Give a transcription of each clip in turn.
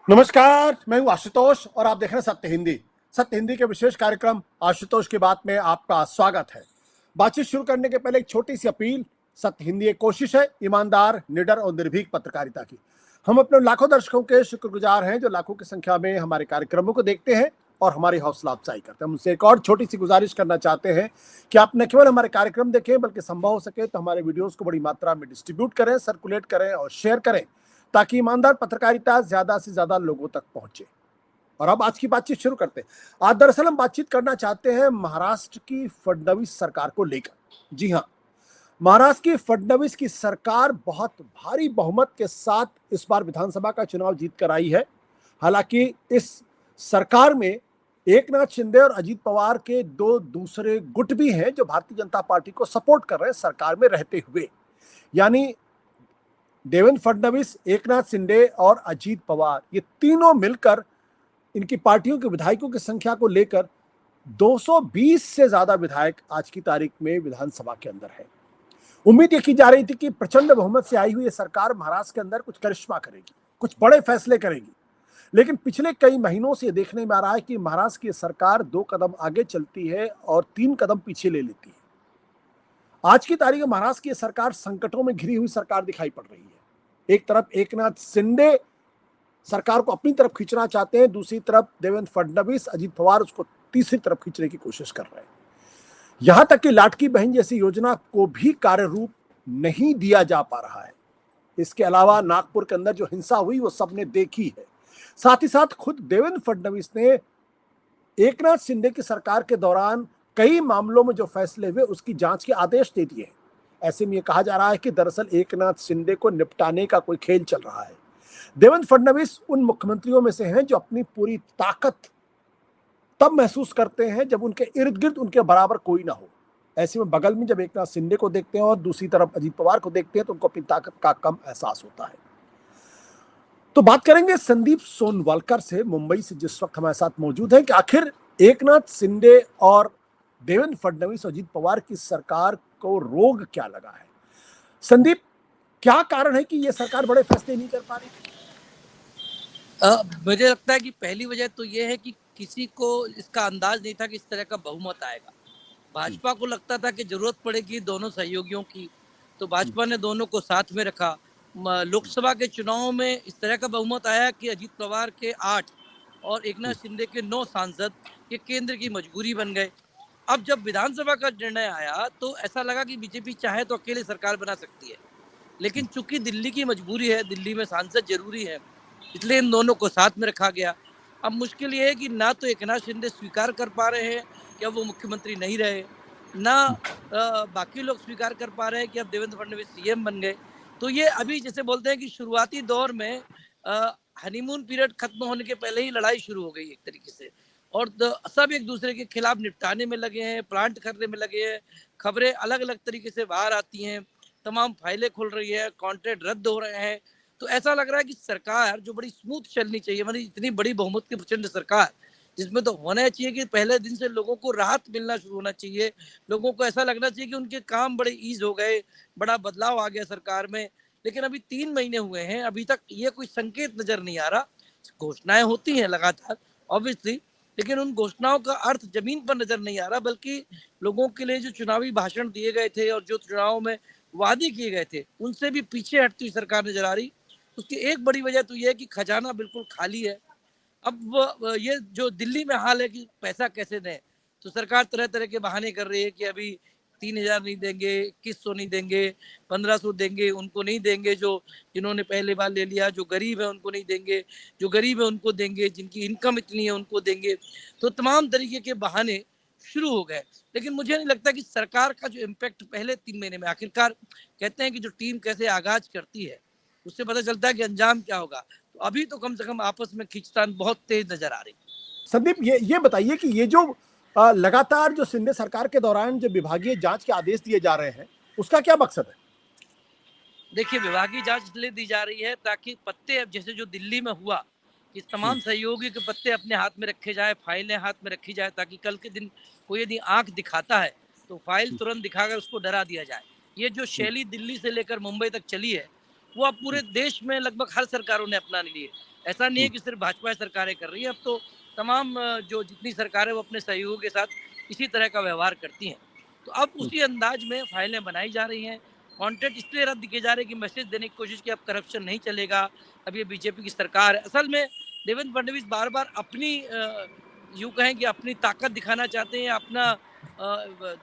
नमस्कार, मैं हूं आशुतोष और आप देख रहे हैं सत्य हिंदी। सत्य हिंदी के विशेष कार्यक्रम आशुतोष की बात में आपका स्वागत है। बातचीत शुरू करने के पहले एक छोटी सी अपील। सत्य हिंदी एक कोशिश है ईमानदार, निडर और निर्भीक पत्रकारिता की। हम अपने लाखों दर्शकों के शुक्रगुजार हैं जो लाखों की संख्या में हमारे कार्यक्रमों को देखते हैं और हमारी हौसला अफजाई करते हैं। हम उनसे एक और छोटी सी गुजारिश करना चाहते हैं कि आप न केवल हमारे कार्यक्रम देखें बल्कि संभव हो सके तो हमारे वीडियोस को बड़ी मात्रा में डिस्ट्रीब्यूट करें, सर्कुलेट करें और शेयर करें, ताकि ईमानदार पत्रकारिता ज्यादा से ज्यादा लोगों तक पहुंचे। और अब आज की बातचीत शुरू करते हैं। आज दरअसल हम बातचीत करना चाहते हैं महाराष्ट्र की फडणवीस सरकार को लेकर। जी हाँ, महाराष्ट्र की फडणवीस की सरकार बहुत भारी बहुमत के साथ इस बार विधानसभा का चुनाव जीत कर आई है। हालांकि इस सरकार में एकनाथ शिंदे और अजीत पवार के दो दूसरे गुट भी हैं जो भारतीय जनता पार्टी को सपोर्ट कर रहे हैं सरकार में रहते हुए। यानी देवेंद्र फडणवीस, एकनाथ शिंदे और अजीत पवार, ये तीनों मिलकर इनकी पार्टियों के विधायकों की संख्या को लेकर 220 से ज्यादा विधायक आज की तारीख में विधानसभा के अंदर है। उम्मीद ये की जा रही थी कि प्रचंड बहुमत से आई हुई ये सरकार महाराष्ट्र के अंदर कुछ करिश्मा करेगी, कुछ बड़े फैसले करेगी। लेकिन पिछले कई महीनों से देखने में आ रहा है कि महाराष्ट्र की सरकार 2 कदम आगे चलती है और 3 कदम पीछे ले लेती है। आज की तारीख में महाराष्ट्र की सरकार संकटों में घिरी हुई सरकार दिखाई पड़ रही है। एक तरफ एकनाथ शिंदे सरकार को अपनी तरफ खींचना चाहते हैं, दूसरी तरफ देवेंद्र फडणवीस, अजीत पवार उसको तीसरी तरफ खींचने की कोशिश कर रहे हैं। यहां तक कि लाटकी बहन जैसी योजना को भी कार्य रूप नहीं दिया जा पा रहा है। इसके अलावा नागपुर के अंदर जो हिंसा हुई वो सबने देखी है। साथ ही साथ खुद देवेंद्र फडणवीस ने एकनाथ शिंदे की सरकार के दौरान कई मामलों में जो फैसले हुए उसकी जांच के आदेश दे दिए हैं। ऐसे में यह कहा जा रहा है कि दरअसल एकनाथ शिंदे को निपटाने का कोई खेल चल रहा है। देवेंद्र फडणवीस उन मुख्यमंत्रियों में से हैं जो अपनी पूरी ताकत तब महसूस करते हैं जब उनके इर्द गिर्द उनके बराबर कोई ना हो। ऐसे में बगल में जब एकनाथ शिंदे को देखते हैं और दूसरी तरफ अजीत पवार को देखते हैं तो उनको अपनी ताकत का कम एहसास होता है। तो बात करेंगे संदीप सोनवालकर से, मुंबई से जिस वक्त हमारे साथ मौजूद है, कि आखिर एकनाथ शिंदे और देवेंद्र फडणवीस और अजीत पवार की सरकार को रोग क्या लगा है। संदीप, क्या कारण है कि ये सरकार बड़े फैसले नहीं कर पा रही? मुझे लगता है कि पहली वजह तो ये है कि किसी को इसका अंदाज नहीं था कि इस तरह का बहुमत आएगा। भाजपा को लगता था कि जरूरत पड़ेगी दोनों सहयोगियों की, तो भाजपा ने दोनों को साथ में रखा। लोकसभा के चुनाव में इस तरह का बहुमत आया कि अजीत पवार के 8 और एकनाथ शिंदे के 9 सांसद ये केंद्र की मजबूरी बन गए। अब जब विधानसभा का निर्णय आया तो ऐसा लगा कि बीजेपी चाहे तो अकेले सरकार बना सकती है, लेकिन चूंकि दिल्ली की मजबूरी है, दिल्ली में सांसद जरूरी है, इसलिए इन दोनों को साथ में रखा गया। अब मुश्किल ये है कि ना तो एकनाथ शिंदे स्वीकार कर पा रहे हैं कि अब वो मुख्यमंत्री नहीं रहे, ना बाकी लोग स्वीकार कर पा रहे हैं कि अब देवेंद्र फडणवीस सीएम बन गए। तो ये अभी जैसे बोलते हैं कि शुरुआती दौर में हनीमून पीरियड खत्म होने के पहले ही लड़ाई शुरू हो गई एक तरीके से, और सब एक दूसरे के खिलाफ निपटाने में लगे हैं, प्लांट करने में लगे हैं। खबरें अलग अलग तरीके से बाहर आती हैं, तमाम फाइलें खुल रही है, कॉन्ट्रैक्ट रद्द हो रहे हैं। तो ऐसा लग रहा है कि सरकार जो बड़ी स्मूथ चलनी चाहिए, मतलब इतनी बड़ी बहुमत की प्रचंड सरकार जिसमें तो होना चाहिए कि पहले दिन से लोगों को राहत मिलना शुरू होना चाहिए, लोगों को ऐसा लगना चाहिए कि उनके काम बड़े ईज हो गए, बड़ा बदलाव आ गया सरकार में। लेकिन अभी 3 महीने हुए हैं, अभी तक ये कोई संकेत नजर नहीं आ रहा। घोषणाएं होती हैं लगातार ऑब्वियसली, लेकिन उन घोषणाओं का अर्थ जमीन पर नजर नहीं आ रहा, बल्कि लोगों के लिए जो चुनावी भाषण दिए गए थे और जो चुनाव में वादे किए गए थे उनसे भी पीछे हटती हुई सरकार नजर आ रही। उसकी एक बड़ी वजह तो यह है कि खजाना बिल्कुल खाली है। अब ये जो दिल्ली में हाल है कि पैसा कैसे दें, तो सरकार तरह तरह के बहाने कर रही है कि अभी 3,000 नहीं देंगे, 2100 नहीं देंगे, 1500 देंगे, उनको नहीं देंगे जो जिन्होंने पहले बार ले लिया, जो गरीब है उनको नहीं देंगे, जो गरीब है उनको देंगे, जिनकी इनकम इतनी है उनको देंगे। तो तमाम तरीके के बहाने शुरू हो गए। लेकिन मुझे नहीं लगता कि सरकार का जो इम्पैक्ट पहले 3 महीने में, आखिरकार कहते हैं कि जो टीम कैसे आगाज करती है उससे पता चलता है कि अंजाम क्या होगा। तो अभी तो कम से कम आपस में खींचतान बहुत तेज नजर आ रही। संदीप, ये बताइए कि ये जो लगातार जो शिंदे सरकार के दौरान जो विभागीय जांच के आदेश दिए जा रहे हैं उसका क्या मकसद है? देखिए, विभागीय जांच इसलिए दी जा रही है ताकि पत्ते, अब जैसे जो दिल्ली में हुआ कि तमाम सहयोगी के पत्ते अपने हाथ में रखे जाए, फाइलें हाथ में रखी जाए, ताकि कल के दिन कोई यदि आंख दिखाता है तो फाइल तुरंत दिखाकर उसको डरा दिया जाए। ये जो शैली दिल्ली से लेकर मुंबई तक चली है, वो अब पूरे देश में लगभग हर सरकारों ने अपना लिए। ऐसा नहीं है कि सिर्फ भाजपा सरकारें कर रही है, अब तो तमाम जो जितनी सरकारें वो अपने सहयोगियों के साथ इसी तरह का व्यवहार करती हैं। तो अब उसी अंदाज में फाइलें बनाई जा रही हैं। कंटेंट इसलिए रद्द किए जा रहे हैं कि मैसेज देने की कोशिश की अब करप्शन नहीं चलेगा, अब ये बीजेपी की सरकार है। असल में देवेंद्र फडणवीस बार बार अपनी यूं कहें कि अपनी ताकत दिखाना चाहते हैं, अपना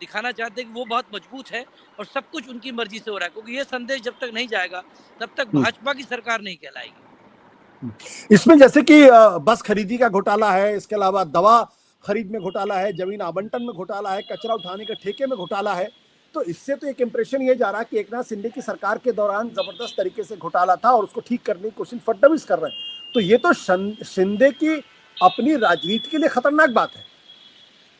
दिखाना चाहते हैं कि वो बहुत मजबूत है और सब कुछ उनकी मर्जी से हो रहा है, क्योंकि ये संदेश जब तक नहीं जाएगा तब तक भाजपा की सरकार नहीं कहलाएगी। इसमें जैसे कि बस खरीदी का घोटाला है, इसके अलावा दवा खरीद में घोटाला है, जमीन आवंटन में घोटाला है, कचरा उठाने के ठेके में घोटाला है। तो इससे तो एक इंप्रेशन ये जा रहा है कि एकनाथ शिंदे की सरकार के दौरान जबरदस्त तरीके से घोटाला था और उसको ठीक करने की कोशिश फडणवीस कर रहे हैं। तो ये तो शिंदे की अपनी राजनीति के लिए खतरनाक बात है।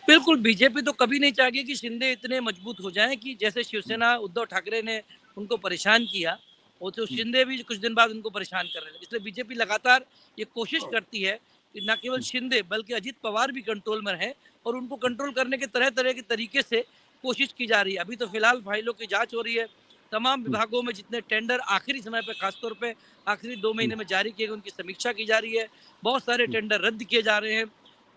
बिल्कुल, बीजेपी तो कभी नहीं चाहेगी कि शिंदे इतने मजबूत हो जाएं कि जैसे शिवसेना उद्धव ठाकरे ने उनको परेशान किया, वो तो शिंदे भी कुछ दिन बाद उनको परेशान कर रहे थे। इसलिए बीजेपी लगातार ये कोशिश करती है कि न केवल शिंदे बल्कि अजित पवार भी कंट्रोल में रहें और उनको कंट्रोल करने के तरह तरह के तरीके से कोशिश की जा रही है। अभी तो फिलहाल फाइलों की जांच हो रही है, तमाम विभागों में जितने टेंडर आखिरी समय पर, खासतौर पर आखिरी 2 महीने में जारी किए गए, उनकी समीक्षा की जा रही है। बहुत सारे टेंडर रद्द किए जा रहे हैं।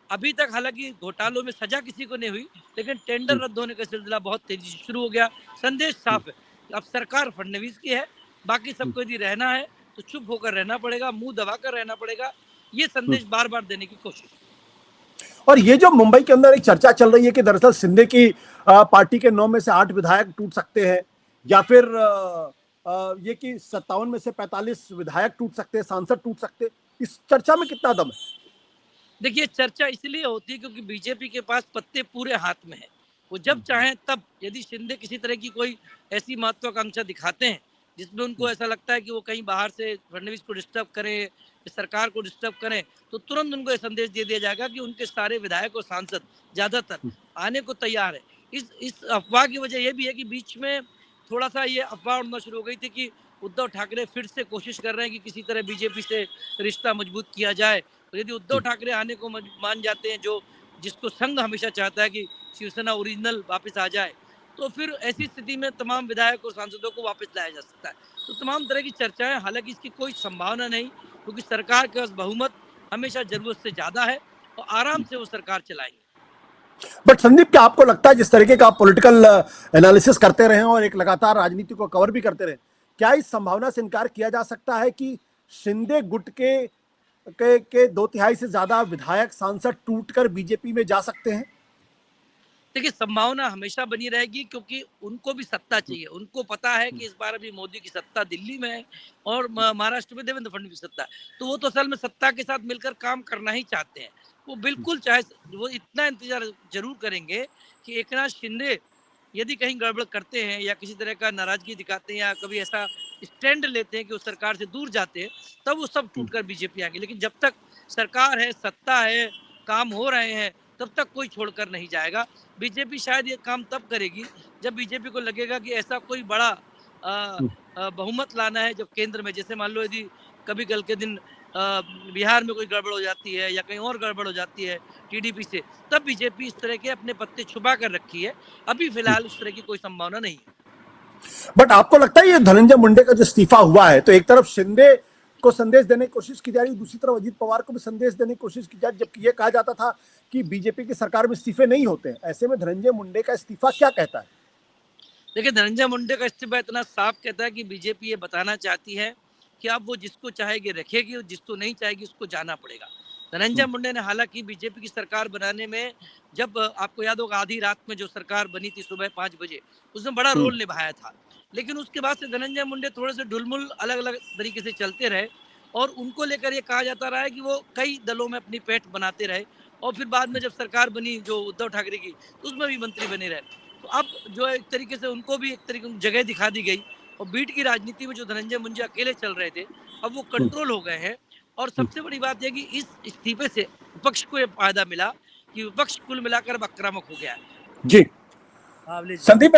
अभी तक हालांकि घोटालों में सजा किसी को नहीं हुई, लेकिन टेंडर रद्द होने का सिलसिला बहुत तेजी से शुरू हो गया। संदेश साफ है, अब सरकार फडणवीस की है, बाकी सबको यदि रहना है तो चुप होकर रहना पड़ेगा, मुंह दबाकर रहना पड़ेगा। ये संदेश बार बार देने की कोशिश। और ये जो मुंबई के अंदर एक चर्चा चल रही है कि दरअसल शिंदे की पार्टी के 9 में से 8 विधायक टूट सकते हैं, या फिर ये कि 57 में से 45 विधायक टूट सकते हैं, सांसद टूट सकते हैं, इस चर्चा में कितना दम है? देखिए, चर्चा इसलिए होती है क्योंकि बीजेपी के पास पत्ते पूरे हाथ में है। वो जब चाहें तब, यदि शिंदे किसी तरह की कोई ऐसी महत्वाकांक्षा दिखाते हैं जिसमें उनको ऐसा लगता है कि वो कहीं बाहर से फडणवीस को डिस्टर्ब करें, सरकार को डिस्टर्ब करें, तो तुरंत उनको ये संदेश दे दिया जाएगा कि उनके सारे विधायक और सांसद ज्यादातर आने को तैयार है। इस अफवाह की वजह यह भी है कि बीच में थोड़ा सा ये अफवाह उड़ना शुरू हो गई थी कि उद्धव ठाकरे फिर से कोशिश कर रहे हैं कि किसी तरह बीजेपी से रिश्ता मजबूत किया जाए। तो यदि उद्धव ठाकरे आने को मान जाते हैं, जो जिसको संघ हमेशा चाहता है कि शिवसेना ओरिजिनल वापस आ जाए, तो फिर ऐसी स्थिति में तमाम विधायक और सांसदों को वापस लाया जा सकता है। तो तमाम तरह की चर्चाएं, हालांकि इसकी कोई संभावना नहीं, क्योंकि सरकार के पास बहुमत हमेशा जरूरत से ज्यादा है और आराम से वो सरकार चलाएंगे। बट संदीप, क्या आपको लगता है जिस तरीके का आप पॉलिटिकल एनालिसिस करते रहे और एक लगातार राजनीति को कवर भी करते रहे, क्या इस संभावना से इनकार किया जा सकता है कि शिंदे गुट के 2/3 से ज्यादा विधायक सांसद टूटकर बीजेपी में जा सकते हैं? देखिए, संभावना हमेशा बनी रहेगी, क्योंकि उनको भी सत्ता चाहिए। उनको पता है कि इस बार अभी मोदी की सत्ता दिल्ली में है और महाराष्ट्र में देवेंद्र फडणवीस की सत्ता है, तो वो तो असल में सत्ता के साथ मिलकर काम करना ही चाहते हैं। वो बिल्कुल चाहे, वो इतना इंतजार जरूर करेंगे कि एकनाथ शिंदे यदि कहीं गड़बड़ करते हैं या किसी तरह का नाराजगी दिखाते हैं या कभी ऐसा स्टैंड लेते हैं कि उस सरकार से दूर जाते हैं, तब वो सब टूटकर बीजेपी आएंगे। लेकिन जब तक सरकार है, सत्ता है, काम हो रहे हैं, तब तक कोई छोड़कर नहीं जाएगा। बीजेपी शायद ये काम तब करेगी जब बीजेपी को लगेगा कि ऐसा कोई बड़ा बहुमत लाना है जब केंद्र में, जैसे मान लो यदि कभी कल के दिन बिहार में कोई गड़बड़ हो जाती है या कहीं और गड़बड़ हो जाती है टीडीपी से, तब बीजेपी इस तरह के अपने पत्ते छुपा कर रखी है। अभी फिलहाल उस तरह की कोई संभावना नहीं है। बट आपको लगता है ये धनंजय मुंडे का जो इस्तीफा हुआ है, तो एक तरफ शिंदे को संदेश देने की कोशिश की जा रही है, दूसरी तरफ अजीत पवार को भी संदेश देने की कोशिश की जा रही है, जबकि ये कहा जाता था कि बीजेपी की सरकार में इस्तीफे नहीं होते हैं। ऐसे में धनंजय मुंडे का इस्तीफा क्या कहता है? देखिए, धनंजय मुंडे का इस्तीफा इतना साफ कहता है कि बीजेपी ये बताना चाहती है कि अब वो जिसको चाहेगी रखेगी और जिसको नहीं चाहेगी उसको जाना पड़ेगा। धनंजय मुंडे ने हालांकि बीजेपी की सरकार बनाने में, जब आपको याद होगा आधी रात में जो सरकार बनी थी सुबह 5 बजे, उसमें बड़ा रोल निभाया था। लेकिन उसके बाद से धनंजय मुंडे थोड़े से ढुलमुल अलग अलग तरीके से चलते रहे और उनको लेकर ये कहा जाता रहा है कि वो कई दलों में अपनी पैठ बनाते रहे और फिर बाद में जब सरकार बनी जो उद्धव ठाकरे की, तो उसमें भी मंत्री बने रहे। तो अब जो एक तरीके से उनको भी एक तरीके से जगह दिखा दी गई और बीट की राजनीति में जो धनंजय मुंडे अकेले चल रहे थे, अब वो कंट्रोल हो गए हैं। और सबसे बड़ी बात यह कि इस इस्तीफे से विपक्ष को यह फायदा मिला कि विपक्ष कुल मिलाकर आक्रामक हो गया है। जी संदीप,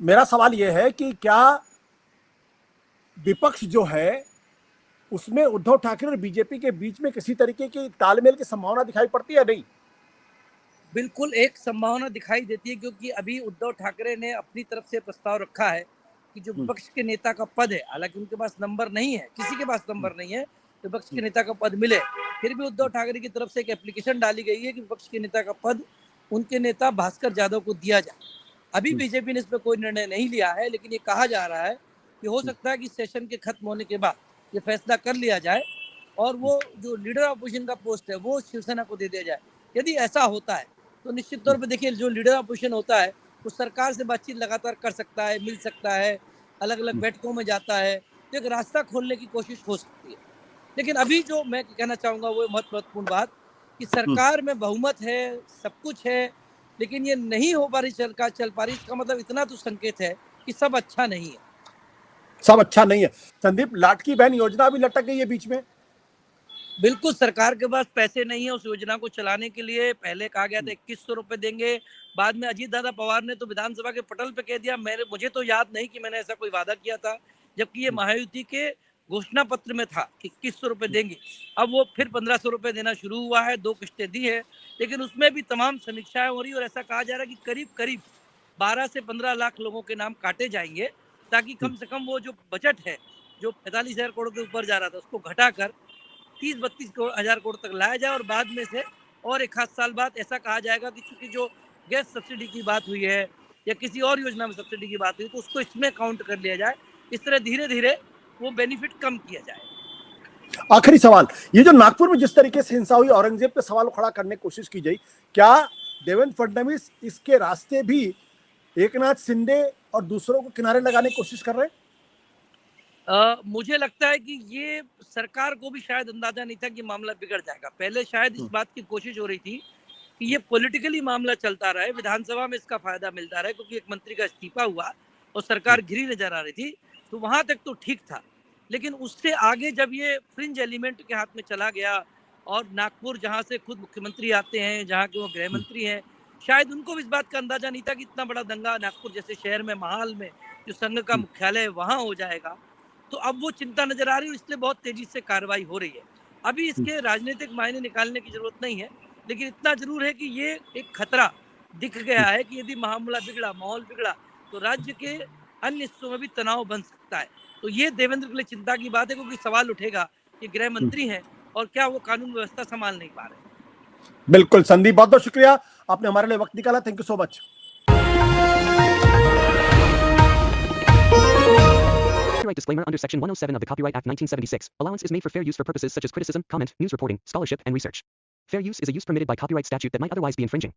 मेरा सवाल यह है कि क्या विपक्ष जो है उसमें उद्धव ठाकरे और बीजेपी के बीच में किसी तरीके की तालमेल की संभावना दिखाई पड़ती है? नहीं, बिल्कुल एक संभावना दिखाई देती है, क्योंकि अभी उद्धव ठाकरे ने अपनी तरफ से प्रस्ताव रखा है कि जो विपक्ष के नेता का पद है, हालांकि उनके पास नंबर नहीं है, किसी के पास नंबर नहीं है, विपक्ष के नेता का पद मिले, फिर भी उद्धव ठाकरे की तरफ से एक एप्लीकेशन डाली गई है कि विपक्ष के नेता का पद उनके नेता भास्कर यादव को दिया जाए। अभी बीजेपी ने इस पर कोई निर्णय नहीं लिया है, लेकिन ये कहा जा रहा है कि हो सकता है कि सेशन के खत्म होने के बाद ये फैसला कर लिया जाए और वो जो लीडर अपोजिशन का पोस्ट है वो शिवसेना को दे दिया जाए। यदि ऐसा होता है तो निश्चित तौर पर देखिए, जो लीडर अपोजिशन होता है वो सरकार से बातचीत लगातार कर सकता है, मिल सकता है, अलग अलग बैठकों में जाता है, तो एक रास्ता खोलने की कोशिश हो सकती है। लेकिन अभी जो मैं कहना चाहूँगा वो महत्वपूर्ण बात कि सरकार में बहुमत है, सब कुछ है, लेकिन ये नहीं हो पा रही, सरकार चल पा रही, इसका मतलब इतना तो संकेत है कि सब अच्छा नहीं है। सब अच्छा नहीं है। संदीप, लाटकी बहन योजना भी लटक गई है बीच में। बिल्कुल, सरकार के पास पैसे नहीं है उस योजना को चलाने के लिए। पहले कहा गया था 2100 रुपए देंगे, बाद में अजीत दादा पवार ने तो विधानसभा के पटल पे कह दिया, मुझे तो याद नहीं कि मैंने ऐसा कोई वादा किया था, जबकि ये महायुति के घोषणा पत्र में था कि 2100 रुपए देंगे। अब वो फिर 1500 रुपए देना शुरू हुआ है, 2 किश्तें दी है, लेकिन उसमें भी तमाम समीक्षाएं हो रही है और ऐसा कहा जा रहा है कि करीब करीब 12 से 15 लाख लोगों के नाम काटे जाएंगे, ताकि कम से कम वो जो बजट है जो 45,000 करोड़ के ऊपर जा रहा था उसको घटाकर 30-32 हजार करोड़ तक लाया जाए और बाद में से और एक खास साल बाद ऐसा कहा जाएगा कि चूंकि जो गैस सब्सिडी की बात हुई है या किसी और योजना में सब्सिडी की बात हुई तो उसको इसमें काउंट कर लिया जाए। इस तरह धीरे धीरे वो बेनिफिट कम किया जाए। आखिरी सवाल, ये जो नागपुर में जिस तरीके से हिंसा हुई, औरंगजेब पे सवाल खड़ा करने की कोशिश की गई, क्या देवेंद्र फडणवीस इसके रास्ते भी एकनाथ शिंदे और दूसरों को किनारे लगाने की कोशिश कर रहे हैं? मुझे लगता है कि ये सरकार को भी शायद अंदाजा नहीं था कि मामला बिगड़ जाएगा। पहले शायद इस बात की कोशिश हो रही थी कि ये पॉलिटिकली मामला चलता रहे, विधानसभा में इसका फायदा मिलता रहे, क्योंकि एक मंत्री का इस्तीफा हुआ और सरकार घिरी नजर आ रही थी, तो वहां तक तो ठीक था। लेकिन उससे आगे जब ये फ्रिंज एलिमेंट के हाथ में चला गया और नागपुर जहाँ से खुद मुख्यमंत्री आते हैं, जहाँ के वो गृह मंत्री हैं, शायद उनको भी इस बात का अंदाजा नहीं था कि इतना बड़ा दंगा नागपुर जैसे शहर में, महाल में, जो संघ का मुख्यालय है वहां हो जाएगा। तो अब वो चिंता नजर आ रही है, इसलिए बहुत तेजी से कार्रवाई हो रही है। अभी इसके राजनीतिक मायने निकालने की जरूरत नहीं है, लेकिन इतना जरूर है कि ये एक खतरा दिख गया है कि यदि मामला बिगड़ा, माहौल बिगड़ा, तो राज्य के अन्य हिस्सों में भी तनाव बन सकता है। तो ये देवेंद्र के लिए चिंता की बात है, क्योंकि सवाल उठेगा कि गृह मंत्री हैं और क्या वो कानून व्यवस्था संभाल नहीं पा रहे। बिल्कुल संदीप, बहुत बहुत शुक्रिया, आपने हमारे लिए वक्त निकाला। Thank you so much. Copyright disclaimer under Section 107 of the Copyright Act 1976. Allowance is made for fair use for purposes such as criticism, comment, news reporting, scholarship, and research. Fair use is a use permitted by copyright statute that might otherwise be infringing.